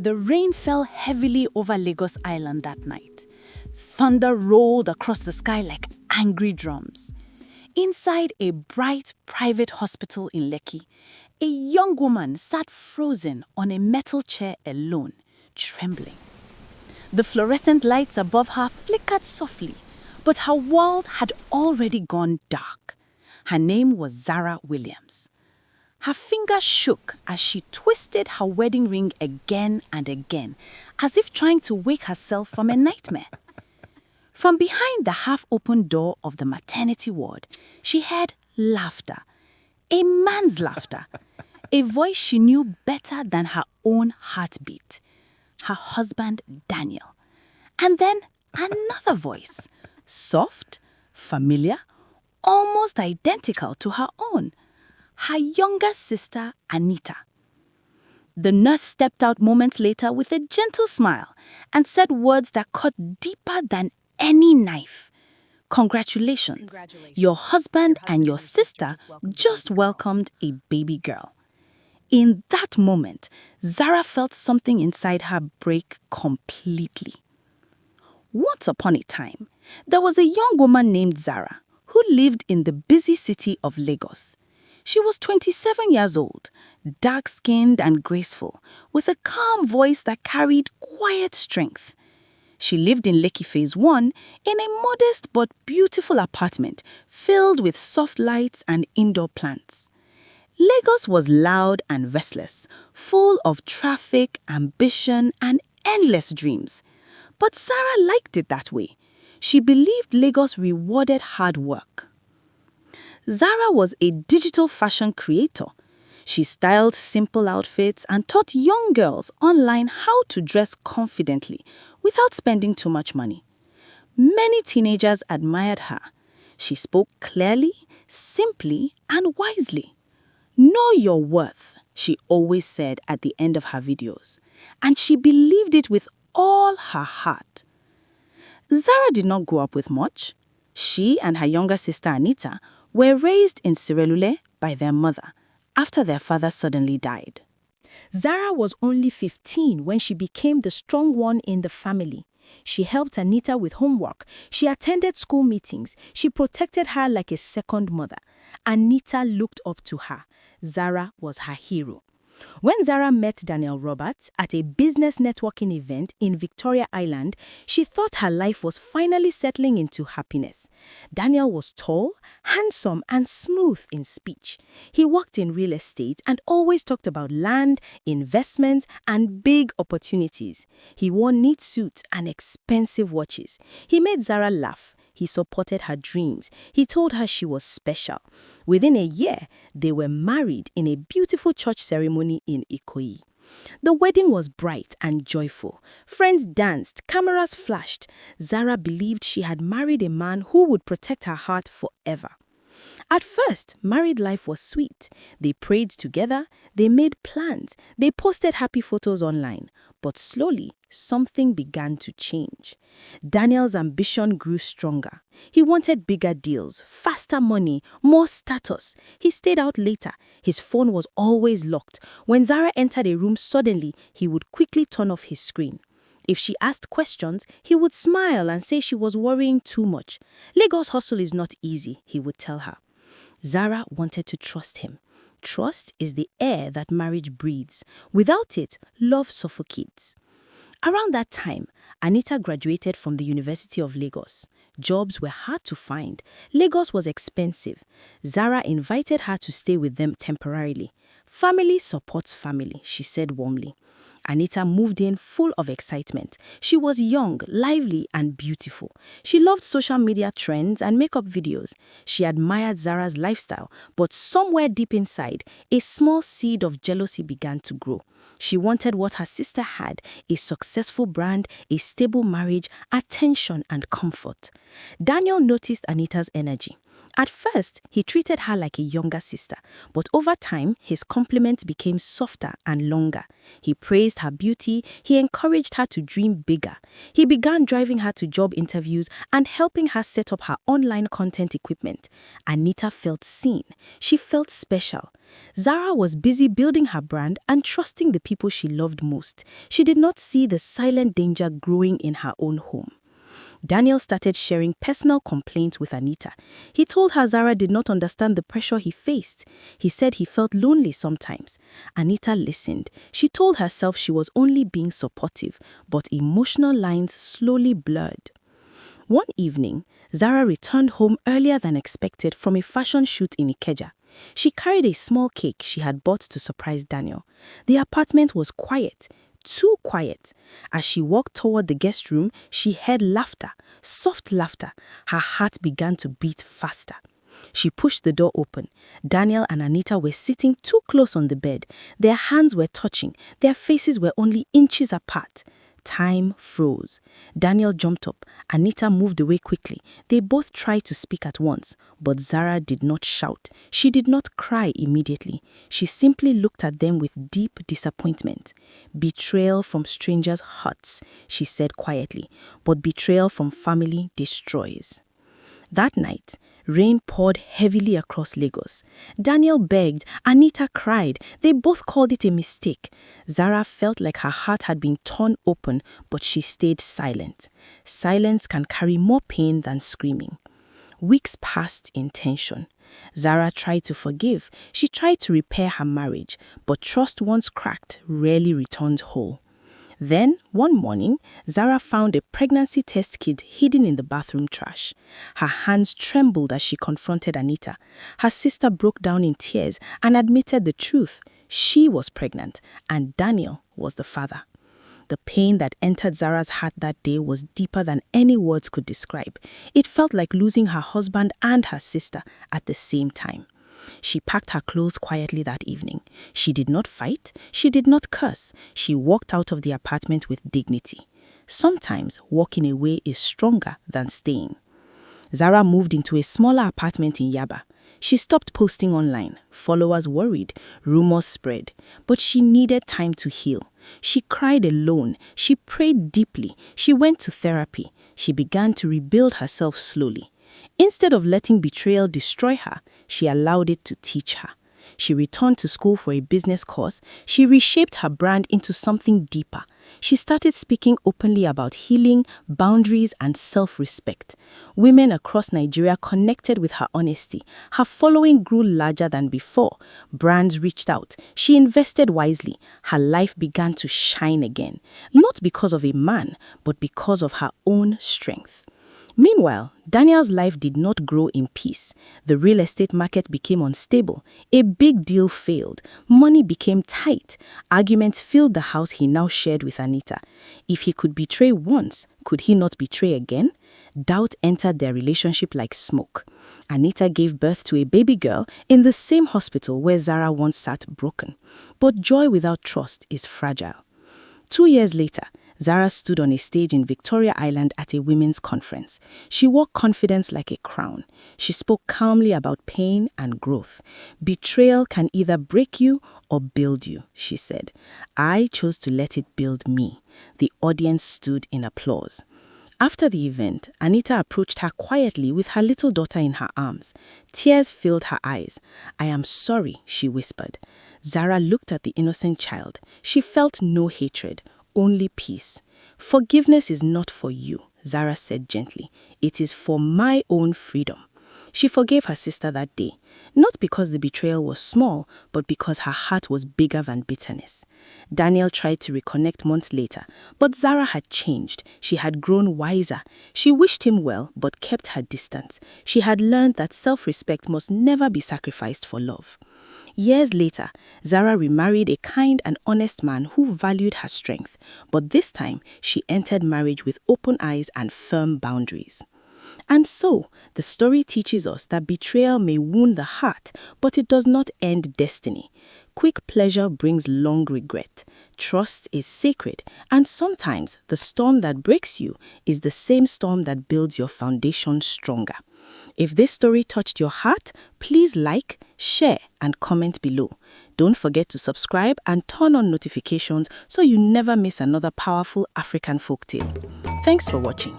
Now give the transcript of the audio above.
The rain fell heavily over Lagos Island that night. Thunder rolled across the sky like angry drums. Inside a bright private hospital in Lekki, a young woman sat frozen on a metal chair alone, trembling. The fluorescent lights above her flickered softly, but her world had already gone dark. Her name was Zara Williams. Her fingers shook as she twisted her wedding ring again and again, as if trying to wake herself from a nightmare. From behind the half-open door of the maternity ward, she heard laughter. A man's laughter. A voice she knew better than her own heartbeat. Her husband, Daniel. And then another voice. Soft, familiar, almost identical to her own. Her younger sister, Anita. The nurse stepped out moments later with a gentle smile and said words that cut deeper than any knife. Congratulations. Your husband and your sister just welcomed a baby girl. In that moment, Zara felt something inside her break completely. Once upon a time, there was a young woman named Zara who lived in the busy city of Lagos. She was 27 years old, dark-skinned and graceful, with a calm voice that carried quiet strength. She lived in Lekki Phase 1 in a modest but beautiful apartment filled with soft lights and indoor plants. Lagos was loud and restless, full of traffic, ambition, and endless dreams. But Sarah liked it that way. She believed Lagos rewarded hard work. Zara was a digital fashion creator. She styled simple outfits and taught young girls online how to dress confidently without spending too much money. Many teenagers admired her. She spoke clearly, simply, and wisely. Know your worth, she always said at the end of her videos, and she believed it with all her heart. Zara did not grow up with much. She and her younger sister Anita were raised in Sirelule by their mother after their father suddenly died. Zara was only 15 when she became the strong one in the family. She helped Anita with homework. She attended school meetings. She protected her like a second mother. Anita looked up to her. Zara was her hero. When Zara met Daniel Roberts at a business networking event in Victoria Island, she thought her life was finally settling into happiness. Daniel was tall, handsome, and smooth in speech. He worked in real estate and always talked about land, investment, and big opportunities. He wore neat suits and expensive watches. He made Zara laugh. He supported her dreams. He told her she was special. Within a year, they were married in a beautiful church ceremony in Ikoyi. The wedding was bright and joyful. Friends danced, cameras flashed. Zara believed she had married a man who would protect her heart forever. At first, married life was sweet. They prayed together, they made plans, they posted happy photos online. But slowly, something began to change. Daniel's ambition grew stronger. He wanted bigger deals, faster money, more status. He stayed out later. His phone was always locked. When Zara entered a room suddenly, he would quickly turn off his screen. If she asked questions, he would smile and say she was worrying too much. Lagos hustle is not easy, he would tell her. Zara wanted to trust him. Trust is the air that marriage breathes. Without it, love suffocates. Around that time, Anita graduated from the University of Lagos. Jobs were hard to find. Lagos was expensive. Zara invited her to stay with them temporarily. Family supports family, she said warmly. Anita moved in full of excitement. She was young, lively, and beautiful. She loved social media trends and makeup videos. She admired Zara's lifestyle, but somewhere deep inside, a small seed of jealousy began to grow. She wanted what her sister had, a successful brand, a stable marriage, attention, and comfort. Daniel noticed Anita's energy. At first, he treated her like a younger sister, but over time, his compliments became softer and longer. He praised her beauty, he encouraged her to dream bigger. He began driving her to job interviews and helping her set up her online content equipment. Anita felt seen. She felt special. Zara was busy building her brand and trusting the people she loved most. She did not see the silent danger growing in her own home. Daniel started sharing personal complaints with Anita. He told her Zara did not understand the pressure he faced. He said he felt lonely sometimes. Anita listened. She told herself she was only being supportive, but emotional lines slowly blurred. One evening, Zara returned home earlier than expected from a fashion shoot in Ikeja. She carried a small cake she had bought to surprise Daniel. The apartment was quiet. Too quiet. As she walked toward the guest room, she heard laughter, soft laughter. Her heart began to beat faster. She pushed the door open. Daniel and Anita were sitting too close on the bed. Their hands were touching. Their faces were only inches apart. Time froze. Daniel jumped up. Anita moved away quickly. They both tried to speak at once, but Zara did not shout. She did not cry immediately. She simply looked at them with deep disappointment. Betrayal from strangers hurts, she said quietly, but betrayal from family destroys. That night, rain poured heavily across Lagos. Daniel begged, Anita cried. They both called it a mistake. Zara felt like her heart had been torn open, but she stayed silent. Silence can carry more pain than screaming. Weeks passed in tension. Zara tried to forgive. She tried to repair her marriage, but trust once cracked rarely returns whole. Then, one morning, Zara found a pregnancy test kit hidden in the bathroom trash. Her hands trembled as she confronted Anita. Her sister broke down in tears and admitted the truth. She was pregnant, and Daniel was the father. The pain that entered Zara's heart that day was deeper than any words could describe. It felt like losing her husband and her sister at the same time. She packed her clothes quietly that evening. She did not fight. She did not curse. She walked out of the apartment with dignity. Sometimes walking away is stronger than staying. Zara moved into a smaller apartment in Yaba. She stopped posting online. Followers worried. Rumors spread. But she needed time to heal. She cried alone. She prayed deeply. She went to therapy. She began to rebuild herself slowly. Instead of letting betrayal destroy her, she allowed it to teach her. She returned to school for a business course. She reshaped her brand into something deeper. She started speaking openly about healing, boundaries, and self-respect. Women across Nigeria connected with her honesty. Her following grew larger than before. Brands reached out. She invested wisely. Her life began to shine again, not because of a man, but because of her own strength. Meanwhile, Daniel's life did not grow in peace. The real estate market became unstable. A big deal failed. Money became tight. Arguments filled the house he now shared with Anita. If he could betray once, could he not betray again? Doubt entered their relationship like smoke. Anita gave birth to a baby girl in the same hospital where Zara once sat broken. But joy without trust is fragile. 2 years later, Zara stood on a stage in Victoria Island at a women's conference. She wore confidence like a crown. She spoke calmly about pain and growth. Betrayal can either break you or build you, she said. I chose to let it build me. The audience stood in applause. After the event, Anita approached her quietly with her little daughter in her arms. Tears filled her eyes. I am sorry, she whispered. Zara looked at the innocent child. She felt no hatred, only peace. Forgiveness is not for you, Zara said gently. It is for my own freedom. She forgave her sister that day, not because the betrayal was small, but because her heart was bigger than bitterness. Daniel tried to reconnect months later, but Zara had changed. She had grown wiser. She wished him well, but kept her distance. She had learned that self-respect must never be sacrificed for love. Years later, Zara remarried a kind and honest man who valued her strength, but this time she entered marriage with open eyes and firm boundaries. And so, the story teaches us that betrayal may wound the heart, but it does not end destiny. Quick pleasure brings long regret. Trust is sacred, and sometimes the storm that breaks you is the same storm that builds your foundation stronger. If this story touched your heart, please like, share, and comment below. Don't forget to subscribe and turn on notifications so you never miss another powerful African folktale. Thanks for watching.